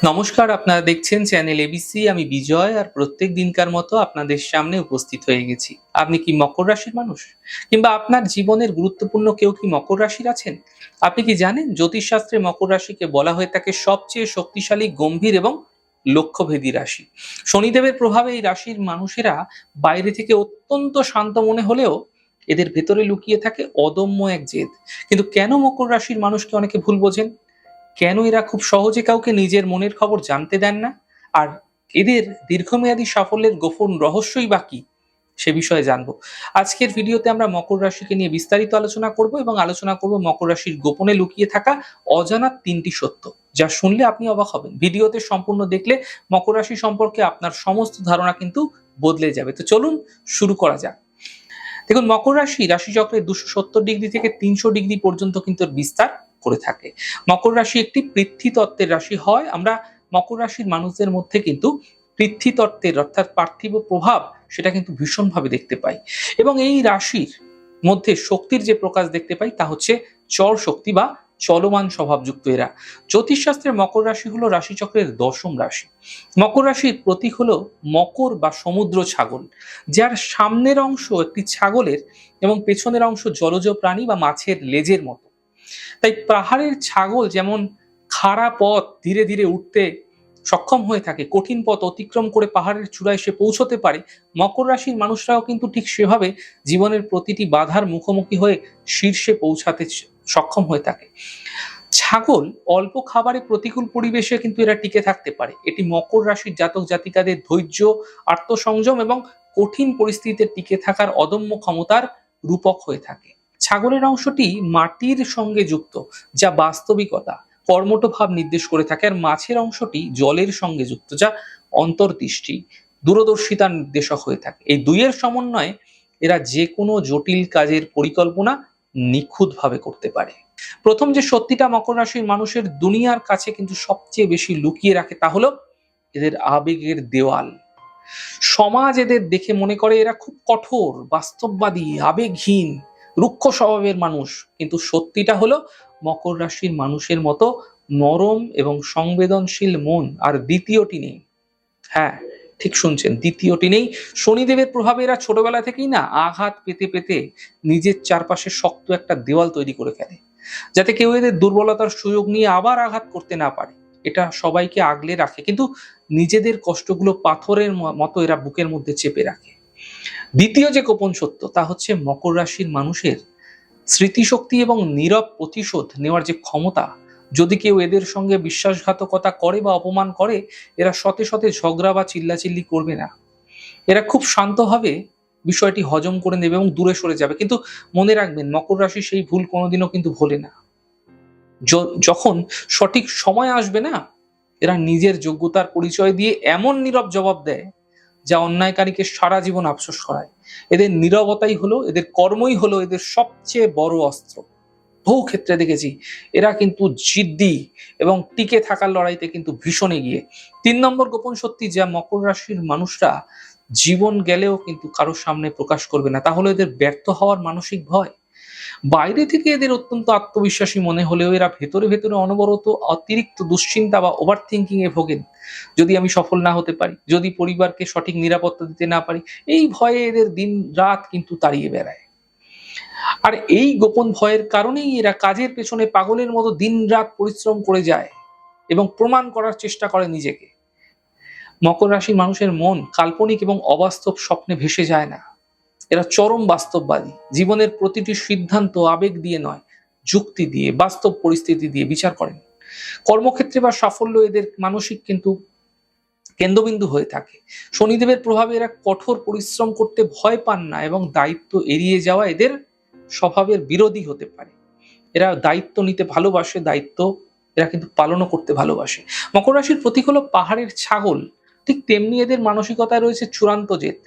নমস্কার, আপনারা দেখছেন চ্যানেল এবিসি। আমি বিজয় আর প্রত্যেক দিনকার মতো আপনাদের সামনে উপস্থিত হয়ে গেছি। আপনি কি মকর রাশির মানুষ? কিংবা আপনার জীবনের গুরুত্বপূর্ণ কেউ কি মকর রাশির আছেন? আপনি কি জানেন জ্যোতিষশাস্ত্রে মকর রাশিকে বলা হয়ে থাকে সবচেয়ে শক্তিশালী, গম্ভীর এবং লক্ষ্যভেদী রাশি। শনিদেবের প্রভাবে এই রাশির মানুষেরা বাইরে থেকে অত্যন্ত শান্ত মনে হলেও এদের ভেতরে লুকিয়ে থাকে অদম্য এক জেদ। কিন্তু কেন মকর রাশির মানুষকে অনেকে ভুল বোঝেন? কেন এরা খুব সহজে কাউকে নিজের মনের খবর জানতে দেন না? আর এদের দীর্ঘমেয়াদী সাফল্যের গোপন রহস্যই বা কি? সে বিষয়ে জানবো। আজকের ভিডিওতে আমরা মকর রাশিকে নিয়ে বিস্তারিত আলোচনা করব এবং আলোচনা করব মকর রাশির গোপনে লুকিয়ে থাকা অজানা ৩টি সত্য, যা শুনলে আপনি অবাক হবেন। ভিডিওতে সম্পূর্ণ দেখলে মকর রাশি সম্পর্কে আপনার সমস্ত ধারণা কিন্তু বদলে যাবে। তো চলুন শুরু করা যাক। দেখুন, মকর রাশি রাশিচক্রের ২৭০ ডিগ্রি থেকে ৩০০ ডিগ্রি পর্যন্ত কিন্তু এর বিস্তার করে থাকে। মকর রাশি একটি পৃথ্বীতত্ত্বের রাশি হয়। আমরা মকর রাশির মানুষদের মধ্যে কিন্তু পৃথ্বীতত্ত্বের অর্থাৎ পার্থিব প্রভাব সেটা কিন্তু ভীষণভাবে দেখতে পাই। এবং এই রাশির মধ্যে শক্তির যে প্রকাশ দেখতে পাই তা হচ্ছে চর শক্তি বা চলমান স্বভাবযুক্ত এরা। জ্যোতিষশাস্ত্রের মকর রাশি হলো রাশিচক্রের ১০ম রাশি। মকর রাশির প্রতীক হলো মকর বা সমুদ্র ছাগল, যার সামনের অংশ একটি ছাগলের এবং পেছনের অংশ জলজ প্রাণী বা মাছের লেজের মতো। তাই পাহাড়ের ছাগল যেমন খাড়া পথ ধীরে ধীরে উঠতে সক্ষম হয়ে থাকে, কঠিন পথ অতিক্রম করে পাহাড়ের চূড়ায় সে পৌঁছতে পারে, মকর রাশির মানুষরাও কিন্তু ঠিক সেভাবে জীবনের প্রতিটি বাধার মুখোমুখি হয়ে শীর্ষে পৌঁছাতে সক্ষম হয়ে থাকে। ছাগল অল্প খাবারে প্রতিকূল পরিবেশে কিন্তু এরা টিকে থাকতে পারে। এটি মকর রাশির জাতক জাতিকাদের ধৈর্য, আত্মসংযম এবং কঠিন পরিস্থিতিতে টিকে থাকার অদম্য ক্ষমতার রূপক হয়ে থাকে। ছাগলের অংশটি মাটির সঙ্গে যুক্ত, যা বাস্তবিকতা, কর্মঠ ভাব নির্দেশ করে থাকে। আর মাছের অংশটি জলের সঙ্গে যুক্ত, যা অন্তর্দৃষ্টি, দূরদর্শিতার নির্দেশক হয়ে থাকে। এই দুইয়ের সমন্বয়ে এরা যে কোনো জটিল কাজের পরিকল্পনা নিখুঁতভাবে করতে পারে। প্রথম যে সত্যিটা মকর রাশির মানুষের দুনিয়ার কাছে কিন্তু সবচেয়ে বেশি লুকিয়ে রাখে তা হলো এদের আবেগের দেওয়াল। সমাজ এদের দেখে মনে করে এরা খুব কঠোর, বাস্তববাদী, আবেগহীন, রুক্ষ স্বভাবের মানুষ। কিন্তু সত্যিটা হলো মকর রাশির মানুষের মতো নরম এবং সংবেদনশীল মন আর দ্বিতীয়টি নেই। হ্যাঁ, ঠিক শুনছেন, দ্বিতীয়টি নেই। শনিদেবের প্রভাবে এরা ছোটবেলা থেকেই না আঘাত পেতে পেতে নিজের চারপাশে শক্ত একটা দেওয়াল তৈরি করে ফেলে, যাতে কেউ এদের দুর্বলতার সুযোগ নিয়ে আবার আঘাত করতে না পারে। এটা সবাইকে আগলে রাখে, কিন্তু নিজেদের কষ্টগুলো পাথরের মতো এরা বুকের মধ্যে চেপে রাখে। দ্বিতীয় যে গোপন সত্য তা হচ্ছে মকর রাশির মানুষের স্মৃতিশক্তি এবং নীরব প্রতিশোধ নেওয়ার যে ক্ষমতা। যদি কেউ এদের সঙ্গে বিশ্বাসঘাতকতা করে বা অপমান করে, এরা শতে শতে ঝগড়া বা চিল্লাচিল্লি করবে না। এরা খুব শান্তভাবে বিষয়টি হজম করে নেবে এবং দূরে সরে যাবে। কিন্তু মনে রাখবেন, মকর রাশি সেই ভুল কোনোদিনও কিন্তু ভোলে না। যখন সঠিক সময় আসবে না, এরা নিজের যোগ্যতার পরিচয় দিয়ে এমন নীরব জবাব দেয়, যা অন্যায়কারীকে সারা জীবন আফসোস করায়। এদের নীরবতাই হলো, এদের কর্মই হলো এদের সবচেয়ে বড় অস্ত্র। বহু ক্ষেত্রে দেখেছি এরা কিন্তু জিদ্দি এবং টিকে থাকার লড়াইতে কিন্তু ভীষণ এগিয়ে। ৩ নম্বর গোপন সত্যি যা মকর রাশির মানুষরা জীবন গেলেও কিন্তু কারোর সামনে প্রকাশ করবে না, তা হলো এদের ব্যর্থ হওয়ার মানসিক ভয়। বাইরে থেকে এদের অত্যন্ত আত্মবিশ্বাসী মনে হলেও এরা ভেতরে ভেতরে অনবরত অতিরিক্ত দুশ্চিন্তা বা ওভার থিঙ্কিং এ ভোগেন। যদি আমি সফল না হতে পারি, যদি পরিবারকে সঠিক নিরাপত্তা দিতে না পারি, এই ভয়ে এদের দিন রাত কিন্তু তাড়িয়ে বেড়ায়। আর এই গোপন ভয়ের কারণেই এরা কাজের পেছনে পাগলের মতো দিনরাত পরিশ্রম করে যায় এবং প্রমাণ করার চেষ্টা করে নিজেকে। মকর রাশির মানুষের মন কাল্পনিক এবং অবাস্তব স্বপ্নে ভেসে যায় না। এরা চরম বাস্তববাদী। জীবনের প্রতিটি সিদ্ধান্ত আবেগ দিয়ে নয়, যুক্তি দিয়ে, বাস্তব পরিস্থিতি দিয়ে বিচার করেন। কর্মক্ষেত্রে বা সাফল্য এদের মানসিক কিন্তু কেন্দ্রবিন্দু হয়ে থাকে। শনিদেবের প্রভাবে এরা কঠোর পরিশ্রম করতে ভয় পান না এবং দায়িত্ব এড়িয়ে যাওয়া এদের স্বভাবের বিরোধী হতে পারে। এরা দায়িত্ব নিতে ভালোবাসে, দায়িত্ব এরা কিন্তু পালনও করতে ভালোবাসে। মকর রাশির প্রতীক হলো পাহাড়ের ছাগল। ঠিক তেমনি এদের মানসিকতায় রয়েছে চূড়ান্ত জেদ।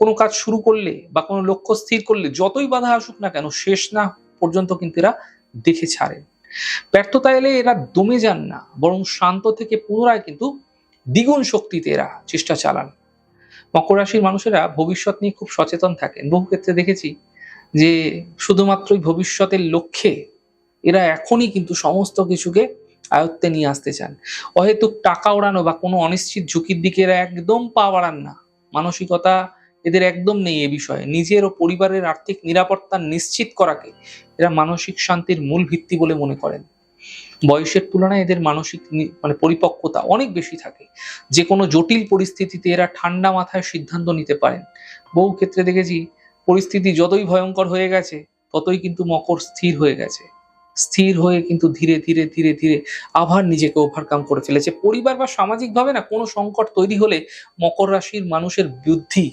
কোনো কাজ শুরু করলে বা কোনো লক্ষ্য স্থির করলে যতই বাধা আসুক না কেন, শেষ না পর্যন্ত কিন্তু এরা দেখে ছাড়েন। ব্যর্থতা এলে এরা দমে যান না, বরং শান্ত থেকে পুনরায় কিন্তু দ্বিগুণ শক্তিতে এরা চেষ্টা চালান। মকর রাশির মানুষেরা ভবিষ্যৎ নিয়ে খুব সচেতন থাকেন। বহু ক্ষেত্রে দেখেছি যে শুধুমাত্রই ভবিষ্যতের লক্ষ্যে এরা এখনই কিন্তু সমস্ত কিছুকে আয়ত্তে নিয়ে আসতে চান। অহেতুক টাকা ওড়ানো বা কোনো অনিশ্চিত ঝুঁকির দিকে এরা একদম পা বাড়ান না। মানসিকতা এদের একদম নেই এ বিষয়ে। নিজের ও পরিবারের আর্থিক নিরাপত্তা নিশ্চিত করাকে এরা মানসিক শান্তির মূল ভিত্তি বলে মনে করেন। বয়সের তুলনায় এদের মানসিক মানে পরিপক্কতা অনেক বেশি থাকে। যে কোনো জটিল পরিস্থিতিতে এরা ঠান্ডা মাথায় সিদ্ধান্ত নিতে পারেন। বহু ক্ষেত্রে দেখেছি পরিস্থিতি যতই ভয়ঙ্কর হয়ে গেছে ততই কিন্তু মকর স্থির হয়ে গেছে। স্থির হয়ে কিন্তু ধীরে ধীরে ধীরে ধীরে আবার নিজেকে ওভারকাম করে ফেলেছে। পরিবার বা সামাজিকভাবে না কোনো সংকট তৈরি হলে মকর রাশির মানুষের বুদ্ধি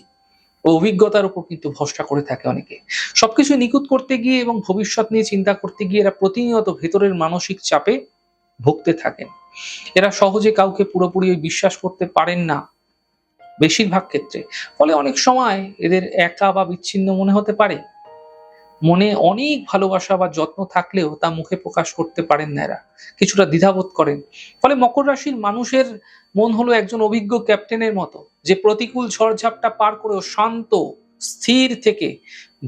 ও অভিজ্ঞতার উপর কিন্তু ভরসা করে থাকে অনেকে। সবকিছু নিখুঁত করতে গিয়ে এবং ভবিষ্যৎ নিয়ে চিন্তা করতে গিয়ে এরা প্রতিনিয়ত ভেতরের মানসিক চাপে ভুগতে থাকেন। এরা সহজে কাউকে পুরোপুরি বিশ্বাস করতে পারেন না বেশিরভাগ ক্ষেত্রে। ফলে অনেক সময় এদের একা বা বিচ্ছিন্ন মনে হতে পারে। মনে অনেক ভালোবাসা বা যত্ন থাকলেও তা মুখে প্রকাশ করতে পারেন না এরা। কিছুটা দ্বিধাবোধ করেন। ফলে মকর রাশির মানুষের মন হলো একজন অভিজ্ঞ ক্যাপ্টেনের মতো, যে প্রতিকূল ঝড়ঝাপটা পার করেও শান্ত, স্থির থেকে,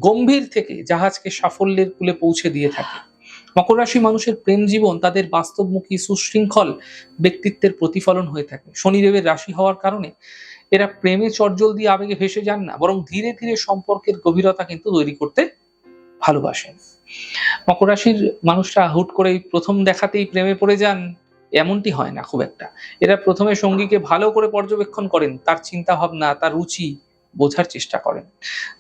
গম্ভীর থেকে জাহাজকে সাফল্যের কূলে পৌঁছে দিয়ে থাকে। মকর রাশি মানুষের প্রেম জীবন তাদের বাস্তবমুখী সুশৃঙ্খল ব্যক্তিত্বের প্রতিফলন হয়ে থাকে। শনিদেবের রাশি হওয়ার কারণে এরা প্রেমে চটজল দিয়ে আবেগে ভেসে যান না, বরং ধীরে ধীরে সম্পর্কের গভীরতা কিন্তু তৈরি করতে ভালোবাসেন। মকর রাশির মানুষরা হুট করেই প্রথম দেখাতেই প্রেমে পড়ে যান এমনটি হয় না খুব একটা। এরা প্রথমে সঙ্গীকে ভালো করে পর্যবেক্ষণ করেন, তার চিন্তা ভাবনা, তার রুচি বোঝার চেষ্টা করেন।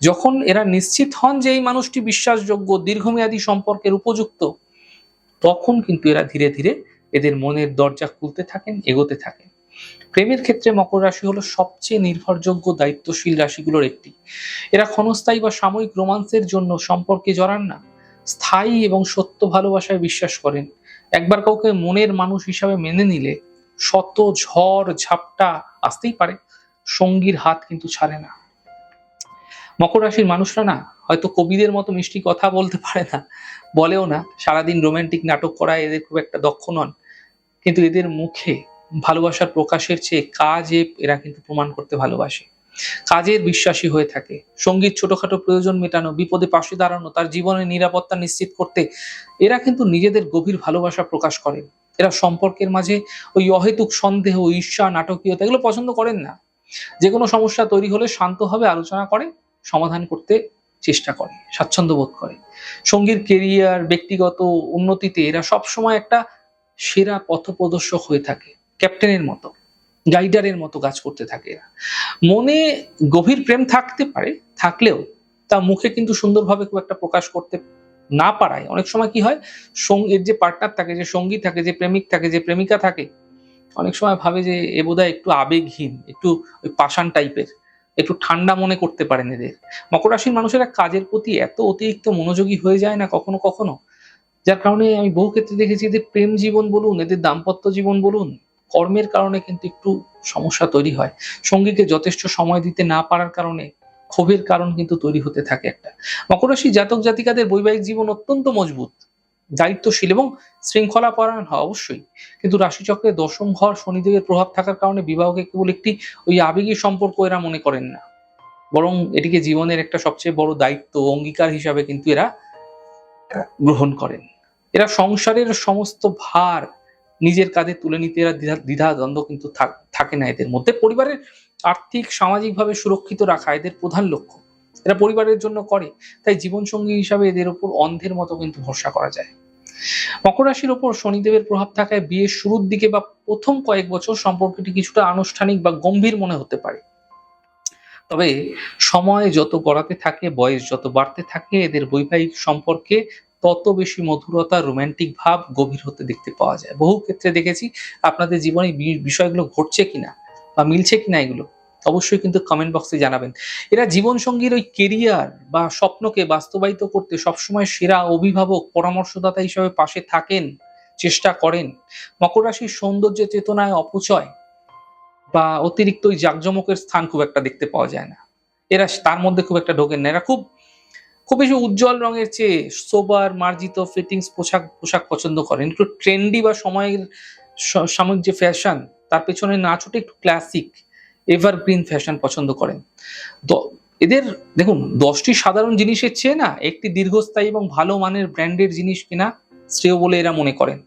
যখন এরা নিশ্চিত হন যে এই মানুষটি বিশ্বাসযোগ্য, দীর্ঘমেয়াদী সম্পর্কের উপযুক্ত, তখন কিন্তু এরা ধীরে ধীরে এদের মনের দরজা খুলতে থাকেন, এগোতে থাকেন। প্রেমের ক্ষেত্রে মকর রাশি হলো সবচেয়ে নির্ভরযোগ্য দায়িত্বশীল রাশিগুলোর একটি। এরা ক্ষণস্থায়ী বা সাময়িক রোমান্সের জন্য সম্পর্কে জড়ান না, স্থায়ী এবং সত্য ভালোবাসায় বিশ্বাস করেন। একবার কাউকে মনের মানুষ হিসাবে মেনে নিলে শত ঝড় ঝাপটা আসতেই পারে, সঙ্গীর হাত কিন্তু ছাড়ে না। মকর রাশির মানুষরা না হয়তো কবিদের মতো মিষ্টি কথা বলতে পারে না, বলেও না, সারাদিন রোমান্টিক নাটক করায় এদের খুব একটা দক্ষ নন। কিন্তু এদের মুখে ভালোবাসার প্রকাশের চেয়ে কাজে এরা কিন্তু প্রমাণ করতে ভালোবাসে। কাজের বিশ্বাসী হয়ে থাকে। সঙ্গীত ছোটখাটো প্রয়োজন মেটানো, বিপদে পাশে দাঁড়ানো, তার জীবনের নিরাপত্তা নিশ্চিত করতে এরা কিন্তু নিজেদের গভীর ভালোবাসা প্রকাশ করেন। এরা সম্পর্কের মাঝে ওই অহেতুক সন্দেহ, ঈর্ষা, নাটকীয়তা এগুলো পছন্দ করেন না। যে কোনো সমস্যা তৈরি হলে শান্তভাবে আলোচনা করে সমাধান করতে চেষ্টা করে, স্বাচ্ছন্দ্য বোধ করে। সঙ্গীর কেরিয়ার, ব্যক্তিগত উন্নতিতে এরা সবসময় একটা সেরা পথপ্রদর্শক হয়ে থাকে, ক্যাপ্টেনের মতো, গাইডারের মতো কাজ করতে থাকে এরা। মনে গভীর প্রেম থাকতে পারে, থাকলেও তা মুখে কিন্তু সুন্দরভাবে খুব একটা প্রকাশ করতে না পারায় অনেক সময় কি হয়, এর যে পার্টনার থাকে, যে সঙ্গী থাকে, যে প্রেমিক থাকে, যে প্রেমিকা থাকে, অনেক সময় ভাবে যে এ বোধহয় একটু আবেগহীন, একটু ওই পাষাণ টাইপের, একটু ঠান্ডা মনে করতে পারেন এদের। মকর রাশির মানুষেরা কাজের প্রতি এত অতিরিক্ত মনোযোগী হয়ে যায় না কখনো কখনো, যার কারণে আমি বহু ক্ষেত্রে দেখেছি এদের প্রেম জীবন বলুন, এদের দাম্পত্য জীবন বলুন, কর্মের কারণে কিন্তু একটু সমস্যা তৈরি হয়। সঙ্গীকে যথেষ্ট সময় দিতে না পারার কারণে ক্ষোভের কারণ কিন্তু তৈরি হতে থাকে একটা। মকর রাশি জাতক জাতিকাদের বৈবাহিক জীবন অত্যন্ত মজবুত, দায়িত্বশীল এবং শৃঙ্খলাপরায়ণ হয় অবশ্যই। কিন্তু রাশিচক্রে দশম ঘর শনিদেবের প্রভাব থাকার কারণে বিবাহকে কেবল একটি ওই আবেগী সম্পর্ক এরা মনে করেন না, বরং এটিকে জীবনের একটা সবচেয়ে বড় দায়িত্ব, অঙ্গীকার হিসাবে কিন্তু এরা গ্রহণ করেন। এরা সংসারের সমস্ত ভার নিজের কাঁধে তুলে নিতে এরা দ্বিধা দ্বন্দ্ব কিন্তু থাকে না এদের মধ্যে। পরিবারের আর্থিক সামাজিকভাবে সুরক্ষিত রাখা এদের প্রধান লক্ষ্য। এরা পরিবারের জন্য করে, তাই জীবনসঙ্গী হিসাবে এদের উপর অন্ধের মতো কিন্তু ভরসা করা যায়। মকর রাশির ওপর শনিদেবের প্রভাব থাকায় বিয়ের শুরুর দিকে বা প্রথম কয়েক বছর সম্পর্কটি কিছুটা আনুষ্ঠানিক বা গম্ভীর মনে হতে পারে। তবে সময় যত গড়াতে থাকে, বয়স যত বাড়তে থাকে, এদের বৈবাহিক সম্পর্কে তত বেশি মধুরতা, রোমান্টিক ভাব গভীর হতে দেখতে পাওয়া যায়। বহু ক্ষেত্রে দেখেছি। আপনাদের জীবনে বিষয়গুলো ঘটছে কিনা বা মিলছে কিনা এগুলো অবশ্যই কিন্তু কমেন্ট বক্সে জানাবেন। এরা জীবনসঙ্গীর ওই কেরিয়ার বা স্বপ্নকে বাস্তবায়িত করতে সবসময় সেরা অভিভাবক, পরামর্শদাতা হিসেবে পাশে থাকেন, চেষ্টা করেন। মকর রাশির সৌন্দর্য চেতনায় অপচয় বা অতিরিক্ত ওই জাঁকজমকের স্থান খুব একটা দেখতে পাওয়া যায় না। এরা তার মধ্যে খুব একটা ঢোকেন না। এরা খুব খুব বেশি উজ্জ্বল রঙের চেয়ে সোবার, মার্জিত ফিটিংস পোশাক পছন্দ করেন। একটু ট্রেন্ডি বা সময়ের সাময়িক যে ফ্যাশন তার পেছনে না ছুটে একটু ক্লাসিক, এভারগ্রিন ফ্যাশন পছন্দ করেন। দ এদের দেখুন ১০ টি সাধারণ জিনিসের চেয়ে না একটি দীর্ঘস্থায়ী এবং ভালো মানের ব্র্যান্ডের জিনিস কেনা শ্রেয় বলে এরা মনে করেন।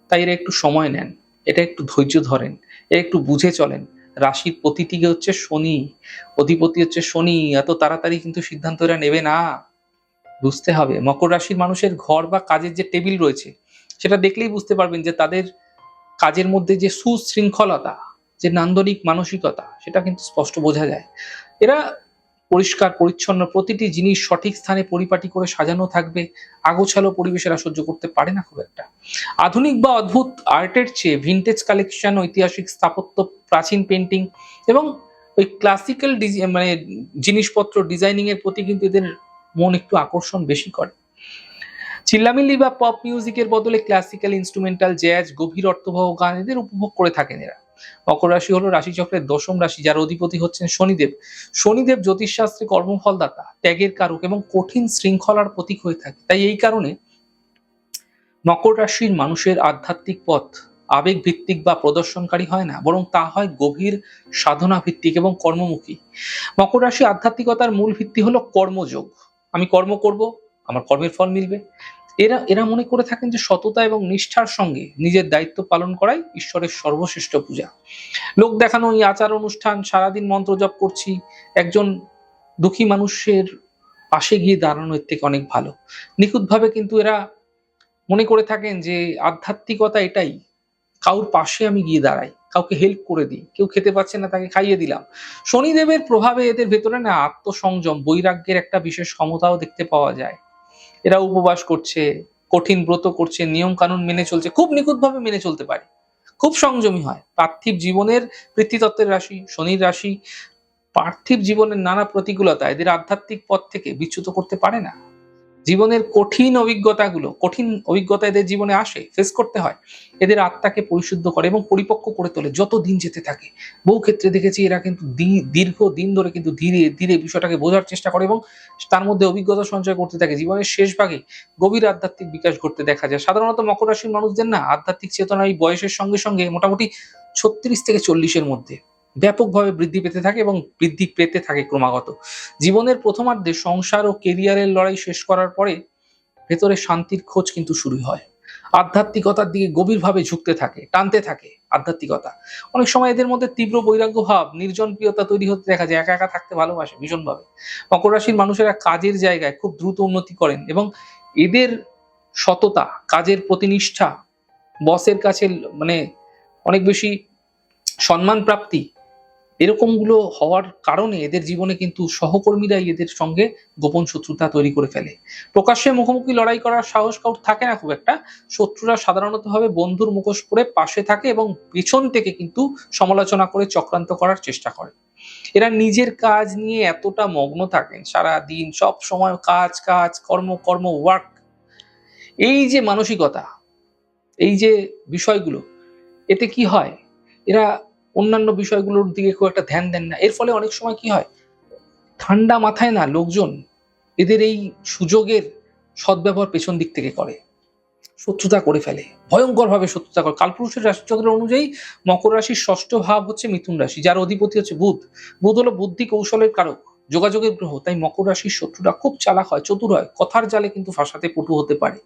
তাই এরা একটু সময় নেন, এটা একটু ধৈর্য ধরেন, এরা একটু বুঝে চলেন। রাশির প্রতিটিকে হচ্ছে শনি, অধিপতি হচ্ছে শনি, এত তাড়াতাড়ি কিন্তু সিদ্ধান্ত এরা নেবে না। বুঝতে হবে মকর রাশির মানুষের ঘর বা কাজের যে টেবিল রয়েছে সেটা দেখলেই বুঝতে পারবেন যে তাদের কাজের মধ্যে যে সুশৃঙ্খলতা, যে নান্দনিক মানসিকতা, সেটা কিন্তু স্পষ্ট বোঝা যায়। এরা পরিষ্কার পরিচ্ছন্ন, প্রতিটি জিনিস সঠিক স্থানে পরিপাটি করে সাজানো থাকবে। আগোছালো পরিবেশ এরা সহ্য করতে পারে না খুব একটা। আধুনিক বা অদ্ভুত আর্টের চেয়ে ভিন্টেজ কালেকশন, ঐতিহাসিক স্থাপত্য, প্রাচীন পেন্টিং এবং ওই ক্লাসিক্যাল মানে জিনিসপত্র ডিজাইনিং এর প্রতি কিন্তু এদের মন একটু আকর্ষণ বেশি করে। চিল্লামিল্লি বা পপ মিউজিকের বদলে ক্লাসিক্যাল, ইনস্ট্রুমেন্টাল, জ্যাজ, গভীর অর্থবহ গান এদের উপভোগ করে থাকেন এরা। মকর রাশি হলো রাশিচক্রের দশম রাশি, যার অধিপতি হচ্ছেন শনিদেব। শনিদেব জ্যোতিষশাস্ত্রে কর্মফলদাতা, ত্যাগের কারক এবং কঠিন শৃঙ্খলার প্রতীক হয়ে থাকে। তাই এই কারণে মকর রাশির মানুষের আধ্যাত্মিক পথ আবেগ ভিত্তিক বা প্রদর্শনকারী হয় না, বরং তা হয় গভীর সাধনা ভিত্তিক এবং কর্মমুখী। মকর রাশি আধ্যাত্মিকতার মূল ভিত্তি হলো কর্মযোগ। আমি কর্ম করব, আমার কর্মের ফল মিলবে। এরা এরা মনে করে থাকেন যে সততা এবং নিষ্ঠার সঙ্গে নিজের দায়িত্ব পালন করাই ঈশ্বরের সর্বশ্রেষ্ঠ পূজা। লোক দেখানো এই আচার অনুষ্ঠান, সারাদিন মন্ত্র জপ করছি, একজন দুঃখী মানুষের পাশে গিয়ে দাঁড়ানোর থেকে অনেক ভালো। নিখুঁতভাবে কিন্তু এরা মনে করে থাকেন যে আধ্যাত্মিকতা এটাই, কারুর পাশে আমি গিয়ে দাঁড়াই, কাউকে হেল্প করে দিই, কেউ খেতে পাচ্ছে না তাকে খাইয়ে দিলাম। শনিদেবের প্রভাবে এদের ভেতরে না আত্মসংযম, বৈরাগ্যের একটা বিশেষ ক্ষমতাও দেখতে পাওয়া যায়। এরা উপবাস করছে, কঠিন ব্রত করছে, নিয়ম কানুন মেনে চলছে, খুব নিখুঁতভাবে মেনে চলতে পারে, খুব সংযমী হয়। পার্থিব জীবনের পৃথ্বীতত্ত্বের রাশি শনির রাশি, পার্থিব জীবনের নানা প্রতিকূলতা এদের আধ্যাত্মিক পথ থেকে বিচ্যুত করতে পারে না। জীবনের কঠিন অভিজ্ঞতা এদের জীবনে আসে, ফেস করতে হয়, এদের আত্মাকে পরিশুদ্ধ করে এবং পরিপক্ক করে তোলে যত দিন যেতে থাকে। বহু ক্ষেত্রে দেখেছি এরা কিন্তু দীর্ঘ দিন ধরে কিন্তু ধীরে ধীরে বিষয়টাকে বোঝার চেষ্টা করে এবং তার মধ্যে অভিজ্ঞতা সঞ্চয় করতে থাকে। জীবনের শেষ ভাগে গভীর আধ্যাত্মিক বিকাশ ঘটতে দেখা যায়। সাধারণত মকর রাশির মানুষদের না আধ্যাত্মিক চেতনা এই বয়সের সঙ্গে সঙ্গে মোটামুটি 36 থেকে 40-এর মধ্যে ব্যাপকভাবে বৃদ্ধি পেতে থাকে এবং বৃদ্ধি পেতে থাকে ক্রমাগত। জীবনের প্রথমার্ধে সংসার ও কেরিয়ারের লড়াই শেষ করার পরে ভেতরে শান্তির খোঁজ কিন্তু শুরু হয়। আধ্যাত্মিকতার দিকে গভীরভাবে ঝুঁকতে থাকে, টানতে থাকে আধ্যাত্মিকতা। অনেক সময় এদের মধ্যে তীব্র বৈরাগ্য ভাব, নির্জন প্রিয়তা তৈরি হতে দেখা যায়, একা একা থাকতে ভালোবাসে ভীষণভাবে। মকর রাশির মানুষেরা কাজের জায়গায় খুব দ্রুত উন্নতি করেন এবং এদের সততা, কাজের প্রতিনিষ্ঠা, বসের কাছে মানে অনেক বেশি সম্মান প্রাপ্তি, এরকমগুলো হওয়ার কারণে এদের জীবনে কিন্তু সহকর্মীরাই এদের সঙ্গে গোপন শত্রুতা তৈরি করে ফেলে। প্রকাশ্যে মুখোমুখি লড়াই করার সাহস কারোর থাকে না খুব একটা। শত্রুরা সাধারণত ভাবে বন্ধুর মুখোশ পরে পাশে থাকে এবং পেছন থেকে কিন্তু সমালোচনা করে চক্রান্ত করার চেষ্টা করে। এরা নিজের কাজ নিয়ে এতটা মগ্ন থাকেন, সারা দিন সব সময় কাজ কাজ, কর্ম কর্ম, ওয়ার্ক, এই যে মানসিকতা, এই যে বিষয়গুলো, এতে কি হয়, এরা অন্যান্য বিষয়গুলোর দিকে খুব একটা ধ্যান দেন না। এর ফলে অনেক সময় কি হয়, ঠান্ডা মাথায় না লোকজন এদের এই সুযোগের সদ্ব্যবহার পেছন দিক থেকে করে, শত্রুতা করে ফেলে, ভয়ঙ্কর ভাবে শত্রুতা করে। কালপুরুষের রাশিচক্রের অনুযায়ী মকর রাশির ষষ্ঠ ভাব হচ্ছে মিথুন রাশি, যার অধিপতি হচ্ছে বুধ। বুধ হলো বুদ্ধি কৌশলের কারক, যোগাযোগের গ্রহ। তাই মকর রাশির শত্রুরা খুব চালাক হয়, চতুর হয়, কথার জালে কিন্তু ফাঁসাতে পটু হতে পারে।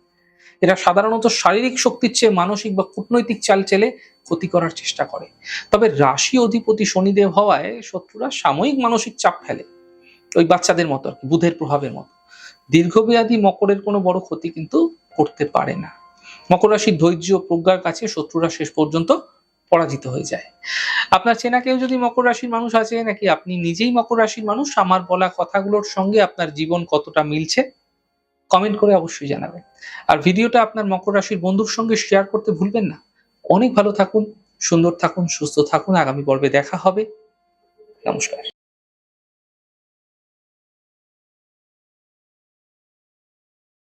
এরা সাধারণত শারীরিক শক্তির চেয়ে মানসিক বা কূটনৈতিক চাল চেলে ক্ষতি করার চেষ্টা করে। তবে রাশি অধিপতি শনিদেব হওয়ায় শত্রুরা সাময়িক মানসিক চাপ ফেলে, ওই বাচ্চাদের মতো আর কি, বুধের প্রভাবের মতো। দীর্ঘমেয়াদী মকরের কোনো বড় ক্ষতি কিন্তু করতে পারে না। মকর রাশির ধৈর্য ও প্রজ্ঞার কাছে শত্রুরা শেষ পর্যন্ত পরাজিত হয়ে যায়। আপনার চেনা কেউ যদি মকর রাশির মানুষ আছে, নাকি আপনি নিজেই মকর রাশির মানুষ, আমার বলা কথাগুলোর সঙ্গে আপনার জীবন কতটা মিলছে কমেন্ট করে অবশ্যই জানাবেন। আর ভিডিওটা আপনার মকর রাশির বন্ধুর সঙ্গে শেয়ার করতে ভুলবেন না। অনেক ভালো থাকুন, সুন্দর থাকুন, সুস্থ থাকুন। আগামী পর্বে দেখা হবে। নমস্কার।